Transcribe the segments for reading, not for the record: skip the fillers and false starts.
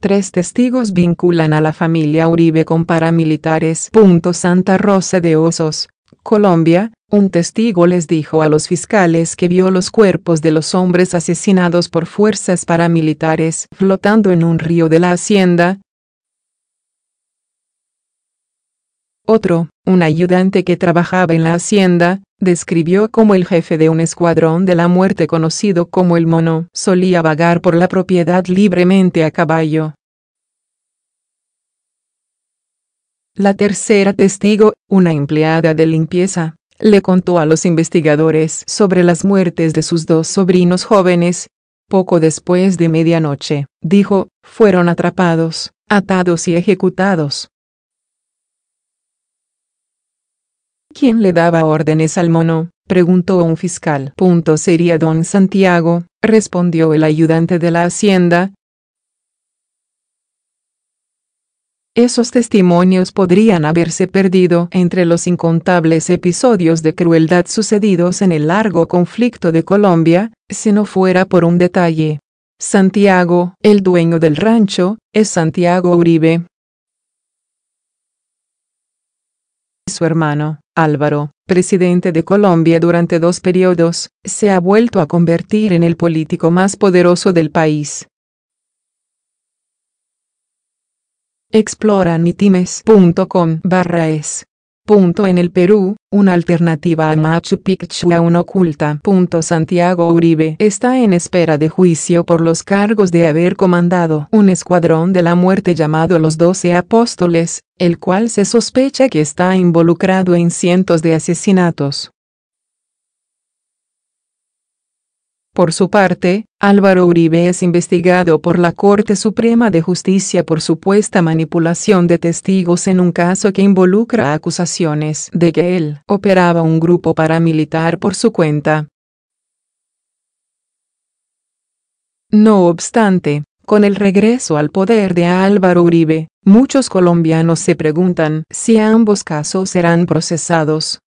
3 testigos vinculan a la familia Uribe con paramilitares. Santa Rosa de Osos, Colombia. Un testigo les dijo a los fiscales que vio los cuerpos de los hombres asesinados por fuerzas paramilitares flotando en un río de la hacienda. Otro, un ayudante que trabajaba en la hacienda, describió cómo el jefe de un escuadrón de la muerte conocido como el Mono solía vagar por la propiedad libremente a caballo. La tercera testigo, una empleada de limpieza, le contó a los investigadores sobre las muertes de sus 2 sobrinos jóvenes. Poco después de medianoche, dijo, fueron atrapados, atados y ejecutados. ¿Quién le daba órdenes al Mono?, preguntó un fiscal. Sería don Santiago, respondió el ayudante de la hacienda. Esos testimonios podrían haberse perdido entre los incontables episodios de crueldad sucedidos en el largo conflicto de Colombia, si no fuera por un detalle. Santiago, el dueño del rancho, es Santiago Uribe. Su hermano, Álvaro, presidente de Colombia durante 2 periodos, se ha vuelto a convertir en el político más poderoso del país. Explora nitimes.com/es. En el Perú, una alternativa a Machu Picchu aún oculta. Santiago Uribe está en espera de juicio por los cargos de haber comandado un escuadrón de la muerte llamado los 12 Apóstoles, el cual se sospecha que está involucrado en cientos de asesinatos. Por su parte, Álvaro Uribe es investigado por la Corte Suprema de Justicia por supuesta manipulación de testigos en un caso que involucra acusaciones de que él operaba un grupo paramilitar por su cuenta. No obstante, con el regreso al poder de Álvaro Uribe, muchos colombianos se preguntan si ambos casos serán procesados.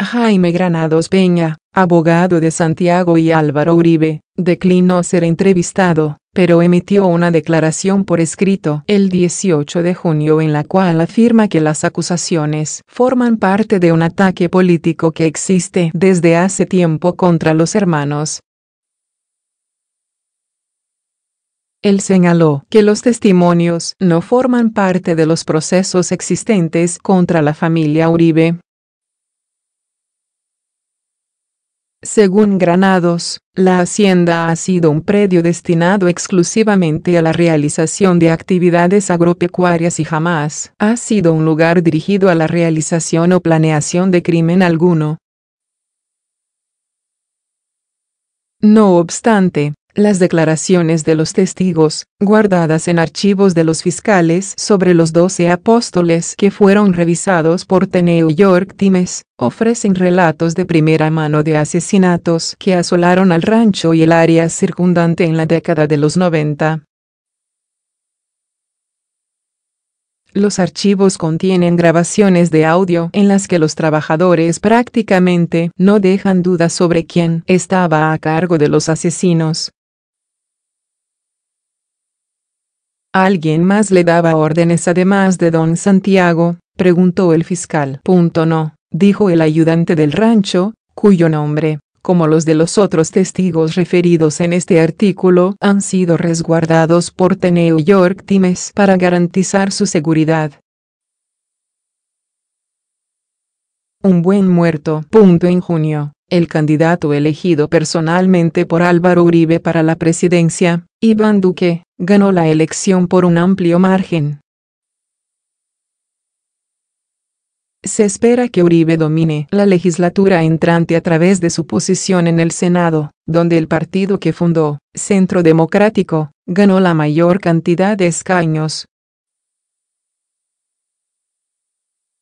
Jaime Granados Peña, abogado de Santiago y Álvaro Uribe, declinó ser entrevistado, pero emitió una declaración por escrito el 18 de junio en la cual afirma que las acusaciones forman parte de un ataque político que existe desde hace tiempo contra los hermanos. Él señaló que los testimonios no forman parte de los procesos existentes contra la familia Uribe. Según Granados, la hacienda ha sido un predio destinado exclusivamente a la realización de actividades agropecuarias y jamás ha sido un lugar dirigido a la realización o planeación de crimen alguno. No obstante, las declaraciones de los testigos, guardadas en archivos de los fiscales sobre los 12 apóstoles que fueron revisados por The New York Times, ofrecen relatos de primera mano de asesinatos que asolaron al rancho y el área circundante en la década de los 90. Los archivos contienen grabaciones de audio en las que los trabajadores prácticamente no dejan dudas sobre quién estaba a cargo de los asesinos. ¿Alguien más le daba órdenes además de don Santiago?, preguntó el fiscal. No, dijo el ayudante del rancho, cuyo nombre, como los de los otros testigos referidos en este artículo, han sido resguardados por The New York Times para garantizar su seguridad. Un buen muerto. En junio, el candidato elegido personalmente por Álvaro Uribe para la presidencia, Iván Duque, ganó la elección por un amplio margen. Se espera que Uribe domine la legislatura entrante a través de su posición en el Senado, donde el partido que fundó, Centro Democrático, ganó la mayor cantidad de escaños.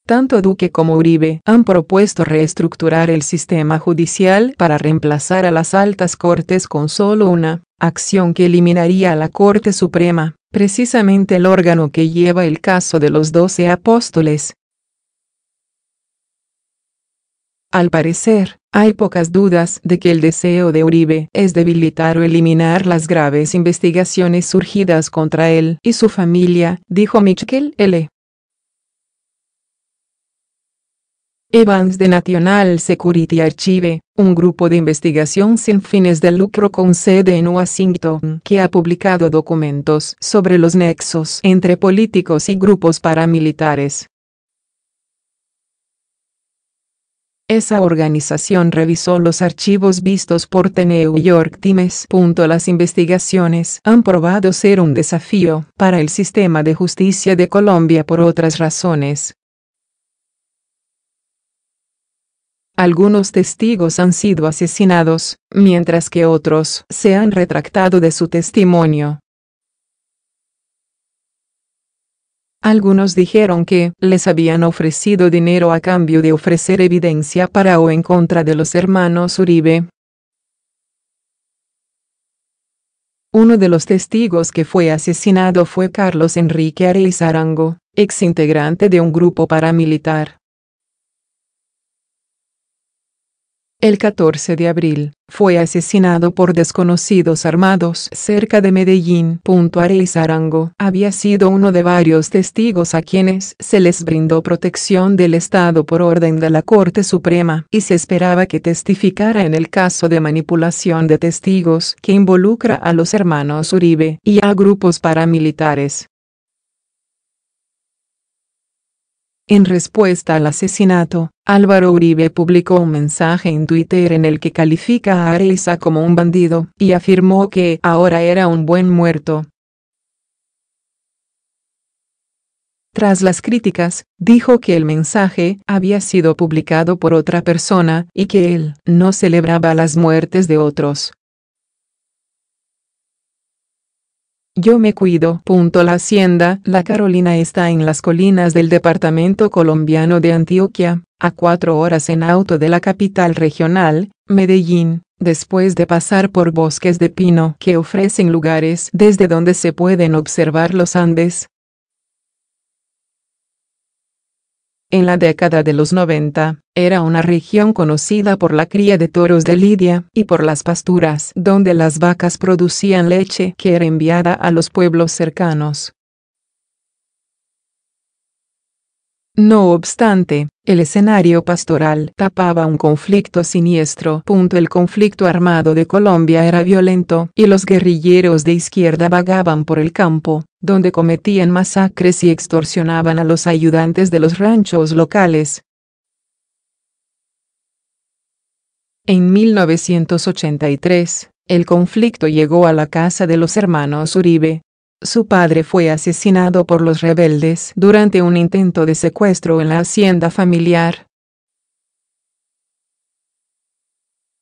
Tanto Duque como Uribe han propuesto reestructurar el sistema judicial para reemplazar a las altas cortes con solo una acción que eliminaría a la Corte Suprema, precisamente el órgano que lleva el caso de los 12 apóstoles. Al parecer, hay pocas dudas de que el deseo de Uribe es debilitar o eliminar las graves investigaciones surgidas contra él y su familia, dijo Michael L. Evans de National Security Archive, un grupo de investigación sin fines de lucro con sede en Washington que ha publicado documentos sobre los nexos entre políticos y grupos paramilitares. Esa organización revisó los archivos vistos por The New York Times. Las investigaciones han probado ser un desafío para el sistema de justicia de Colombia por otras razones. Algunos testigos han sido asesinados, mientras que otros se han retractado de su testimonio. Algunos dijeron que les habían ofrecido dinero a cambio de ofrecer evidencia para o en contra de los hermanos Uribe. Uno de los testigos que fue asesinado fue Carlos Enrique Arelis Arango, ex integrante de un grupo paramilitar. El 14 de abril, fue asesinado por desconocidos armados cerca de Medellín. Arelis Arango había sido uno de varios testigos a quienes se les brindó protección del Estado por orden de la Corte Suprema, y se esperaba que testificara en el caso de manipulación de testigos que involucra a los hermanos Uribe y a grupos paramilitares. En respuesta al asesinato, Álvaro Uribe publicó un mensaje en Twitter en el que califica a Arelis como un bandido, y afirmó que ahora era un buen muerto. Tras las críticas, dijo que el mensaje había sido publicado por otra persona, y que él no celebraba las muertes de otros. Yo me cuido. La hacienda La Carolina está en las colinas del departamento colombiano de Antioquia, a 4 horas en auto de la capital regional, Medellín, después de pasar por bosques de pino que ofrecen lugares desde donde se pueden observar los Andes. En la década de los 90, era una región conocida por la cría de toros de lidia y por las pasturas donde las vacas producían leche que era enviada a los pueblos cercanos. No obstante, el escenario pastoral tapaba un conflicto siniestro. El conflicto armado de Colombia era violento y los guerrilleros de izquierda vagaban por el campo, donde cometían masacres y extorsionaban a los ayudantes de los ranchos locales. En 1983, el conflicto llegó a la casa de los hermanos Uribe. Su padre fue asesinado por los rebeldes durante un intento de secuestro en la hacienda familiar.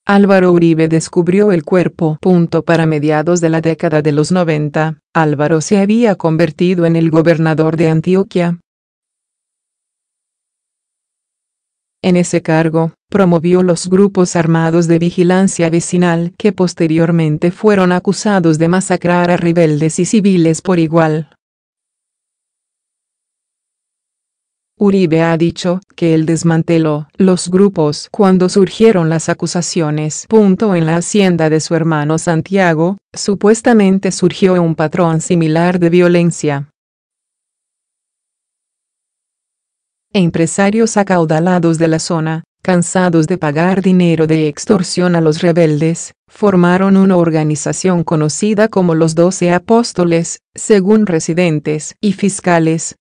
Álvaro Uribe descubrió el cuerpo. Para mediados de la década de los 90, Álvaro se había convertido en el gobernador de Antioquia. En ese cargo, promovió los grupos armados de vigilancia vecinal que posteriormente fueron acusados de masacrar a rebeldes y civiles por igual. Uribe ha dicho que él desmanteló los grupos cuando surgieron las acusaciones. En la hacienda de su hermano Santiago, supuestamente surgió un patrón similar de violencia. Empresarios acaudalados de la zona, cansados de pagar dinero de extorsión a los rebeldes, formaron una organización conocida como los 12 Apóstoles, según residentes y fiscales.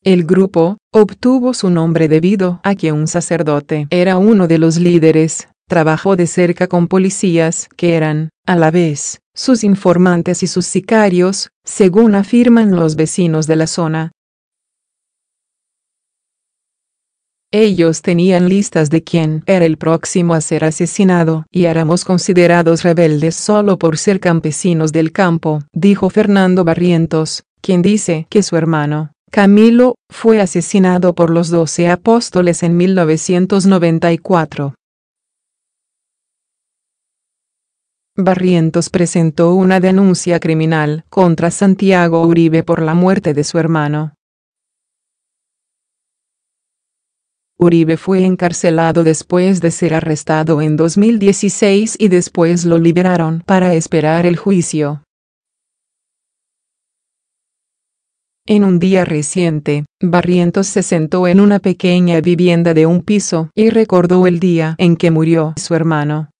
El grupo obtuvo su nombre debido a que un sacerdote era uno de los líderes. Trabajó de cerca con policías que eran, a la vez, sus informantes y sus sicarios, según afirman los vecinos de la zona. Ellos tenían listas de quién era el próximo a ser asesinado y éramos considerados rebeldes solo por ser campesinos del campo, dijo Fernando Barrientos, quien dice que su hermano, Camilo, fue asesinado por los 12 Apóstoles en 1994. Barrientos presentó una denuncia criminal contra Santiago Uribe por la muerte de su hermano. Uribe fue encarcelado después de ser arrestado en 2016 y después lo liberaron para esperar el juicio. En un día reciente, Barrientos se sentó en una pequeña vivienda de un piso y recordó el día en que murió su hermano.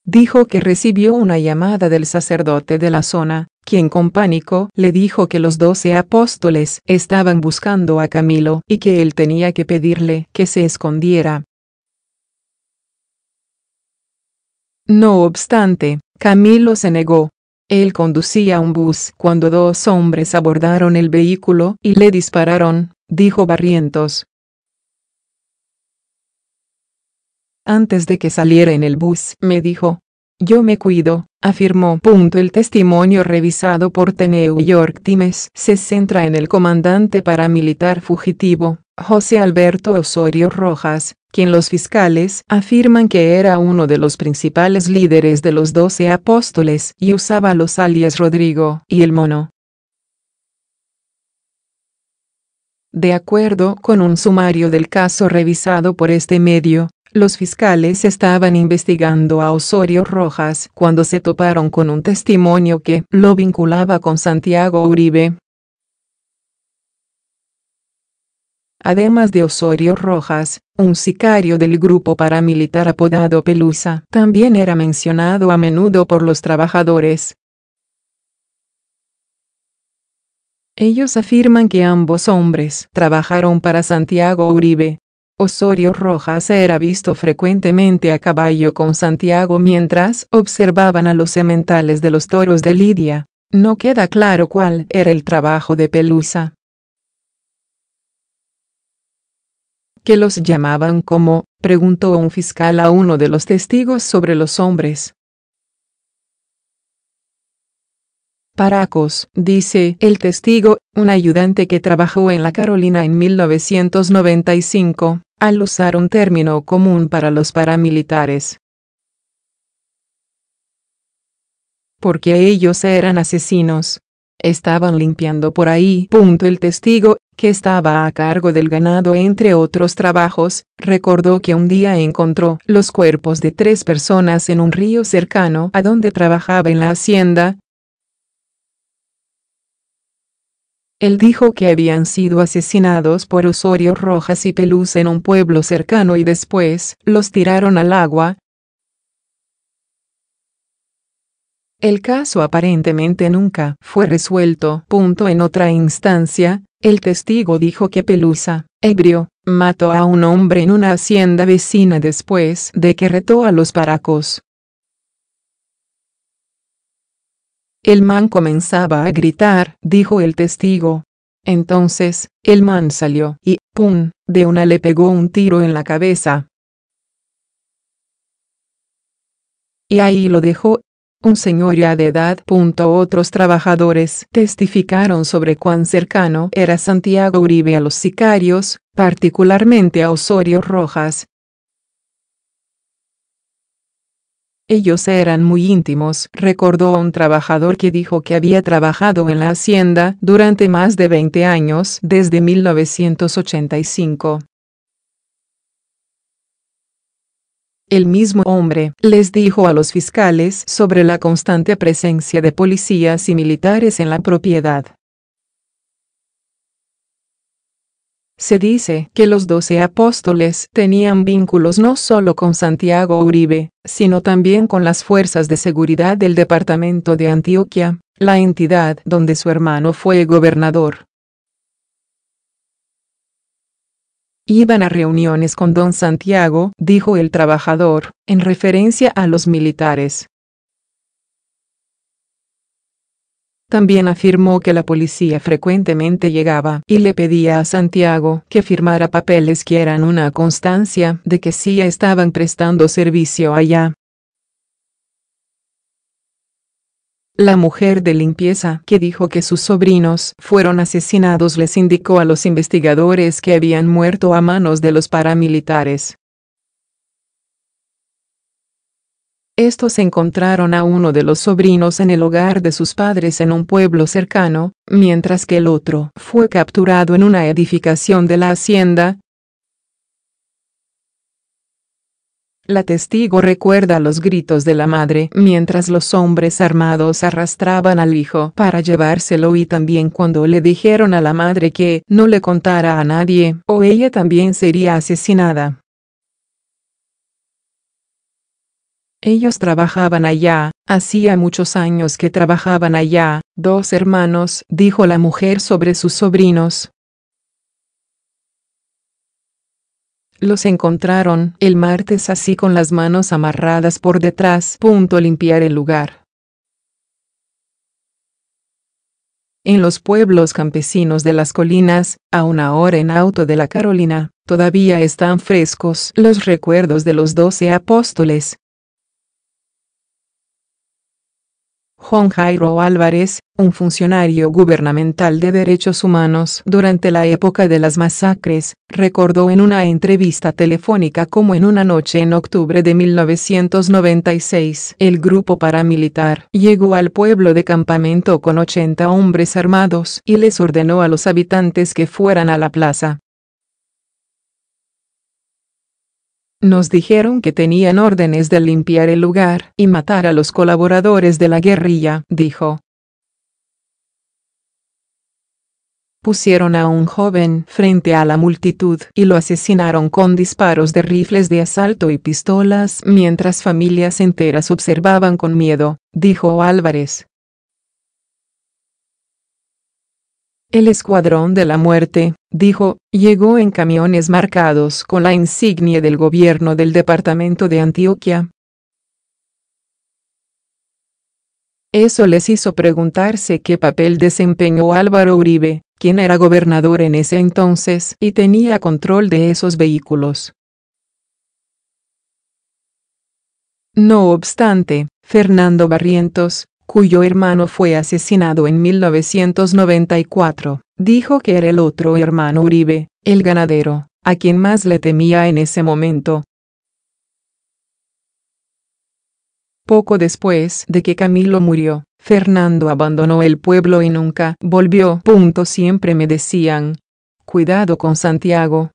Dijo que recibió una llamada del sacerdote de la zona, quien con pánico le dijo que los 12 apóstoles estaban buscando a Camilo y que él tenía que pedirle que se escondiera. No obstante, Camilo se negó. Él conducía un bus cuando 2 hombres abordaron el vehículo y le dispararon, dijo Barrientos. Antes de que saliera en el bus, me dijo: "Yo me cuido", afirmó. El testimonio revisado por The New York Times se centra en el comandante paramilitar fugitivo, José Alberto Osorio Rojas, quien los fiscales afirman que era uno de los principales líderes de los 12 apóstoles y usaba los alias Rodrigo y el Mono. De acuerdo con un sumario del caso revisado por este medio, los fiscales estaban investigando a Osorio Rojas cuando se toparon con un testimonio que lo vinculaba con Santiago Uribe. Además de Osorio Rojas, un sicario del grupo paramilitar apodado Pelusa también era mencionado a menudo por los trabajadores. Ellos afirman que ambos hombres trabajaron para Santiago Uribe. Osorio Rojas era visto frecuentemente a caballo con Santiago mientras observaban a los sementales de los toros de Lidia. No queda claro cuál era el trabajo de Pelusa. ¿Qué los llamaban como?, preguntó un fiscal a uno de los testigos sobre los hombres. Paracos, dice el testigo, un ayudante que trabajó en la Carolina en 1995, al usar un término común para los paramilitares. Porque ellos eran asesinos. Estaban limpiando por ahí. El testigo, que estaba a cargo del ganado entre otros trabajos, recordó que un día encontró los cuerpos de 3 personas en un río cercano a donde trabajaba en la hacienda. Él dijo que habían sido asesinados por Osorio Rojas y Pelusa en un pueblo cercano y después los tiraron al agua. El caso aparentemente nunca fue resuelto. En otra instancia, el testigo dijo que Pelusa, ebrio, mató a un hombre en una hacienda vecina después de que retó a los paracos. El man comenzaba a gritar, dijo el testigo. Entonces, el man salió y, de una le pegó un tiro en la cabeza. Y ahí lo dejó. Un señor ya de edad. Otros trabajadores testificaron sobre cuán cercano era Santiago Uribe a los sicarios, particularmente a Osorio Rojas. Ellos eran muy íntimos, recordó un trabajador que dijo que había trabajado en la hacienda durante más de 20 años desde 1985. El mismo hombre les dijo a los fiscales sobre la constante presencia de policías y militares en la propiedad. Se dice que los 12 apóstoles tenían vínculos no solo con Santiago Uribe, sino también con las fuerzas de seguridad del departamento de Antioquia, la entidad donde su hermano fue gobernador. Iban a reuniones con don Santiago, dijo el trabajador, en referencia a los militares. También afirmó que la policía frecuentemente llegaba y le pedía a Santiago que firmara papeles que eran una constancia de que sí estaban prestando servicio allá. La mujer de limpieza que dijo que sus sobrinos fueron asesinados les indicó a los investigadores que habían muerto a manos de los paramilitares. Estos encontraron a uno de los sobrinos en el hogar de sus padres en un pueblo cercano, mientras que el otro fue capturado en una edificación de la hacienda. La testigo recuerda los gritos de la madre mientras los hombres armados arrastraban al hijo para llevárselo, y también cuando le dijeron a la madre que no le contara a nadie o ella también sería asesinada. Ellos trabajaban allá, hacía muchos años que trabajaban allá, 2 hermanos, dijo la mujer sobre sus sobrinos. Los encontraron el martes así con las manos amarradas por detrás. Limpiar el lugar. En los pueblos campesinos de las colinas, a 1 hora en auto de la Carolina, todavía están frescos los recuerdos de los 12 apóstoles. Juan Jairo Álvarez, un funcionario gubernamental de derechos humanos durante la época de las masacres, recordó en una entrevista telefónica cómo en una noche en octubre de 1996 el grupo paramilitar llegó al pueblo de campamento con 80 hombres armados y les ordenó a los habitantes que fueran a la plaza. Nos dijeron que tenían órdenes de limpiar el lugar y matar a los colaboradores de la guerrilla, dijo. Pusieron a un joven frente a la multitud y lo asesinaron con disparos de rifles de asalto y pistolas mientras familias enteras observaban con miedo, dijo Álvarez. El Escuadrón de la Muerte, dijo, llegó en camiones marcados con la insignia del gobierno del departamento de Antioquia. Eso les hizo preguntarse qué papel desempeñó Álvaro Uribe, quien era gobernador en ese entonces y tenía control de esos vehículos. No obstante, Fernando Barrientos, cuyo hermano fue asesinado en 1994, dijo que era el otro hermano Uribe, el ganadero, a quien más le temía en ese momento. Poco después de que Camilo murió, Fernando abandonó el pueblo y nunca volvió. Siempre me decían, cuidado con Santiago,